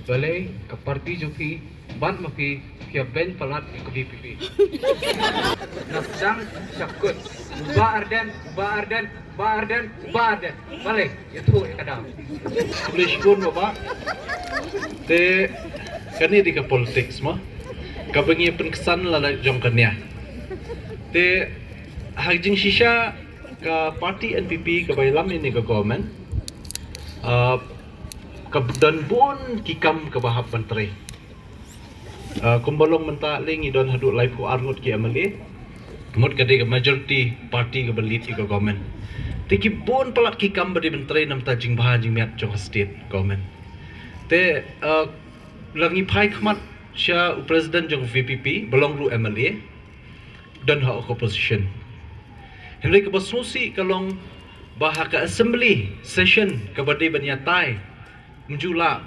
Balay ke parti Jufi, ban mafi kia ben palat ke BPP. Nafdang syakut. Ba Arden, Ba Arden, Ba Arden, Ba Arden. Balay, itu kadang. Boleh syukur Bapak. Te kani di ke politics mo. Kabangi penkesan lala jong kanya. Te hagjing shisha ka parti NPP ka bailam ini ke government. Kebetulan pun kikam ke bahap menteri. Kumbalong mentaling idon hadut life ko arngut ki amali. Mut kadi ke majority parti ke belit ke government. Tiki pun pelat kikam beri menteri nam tajing bahan jing miat jong state government. Te langi pai khmat sya presiden jong VPP belong lu MLA dan hak opposition. Henry ke basusi kalong bahaka assembly session ke badi banyatai menjula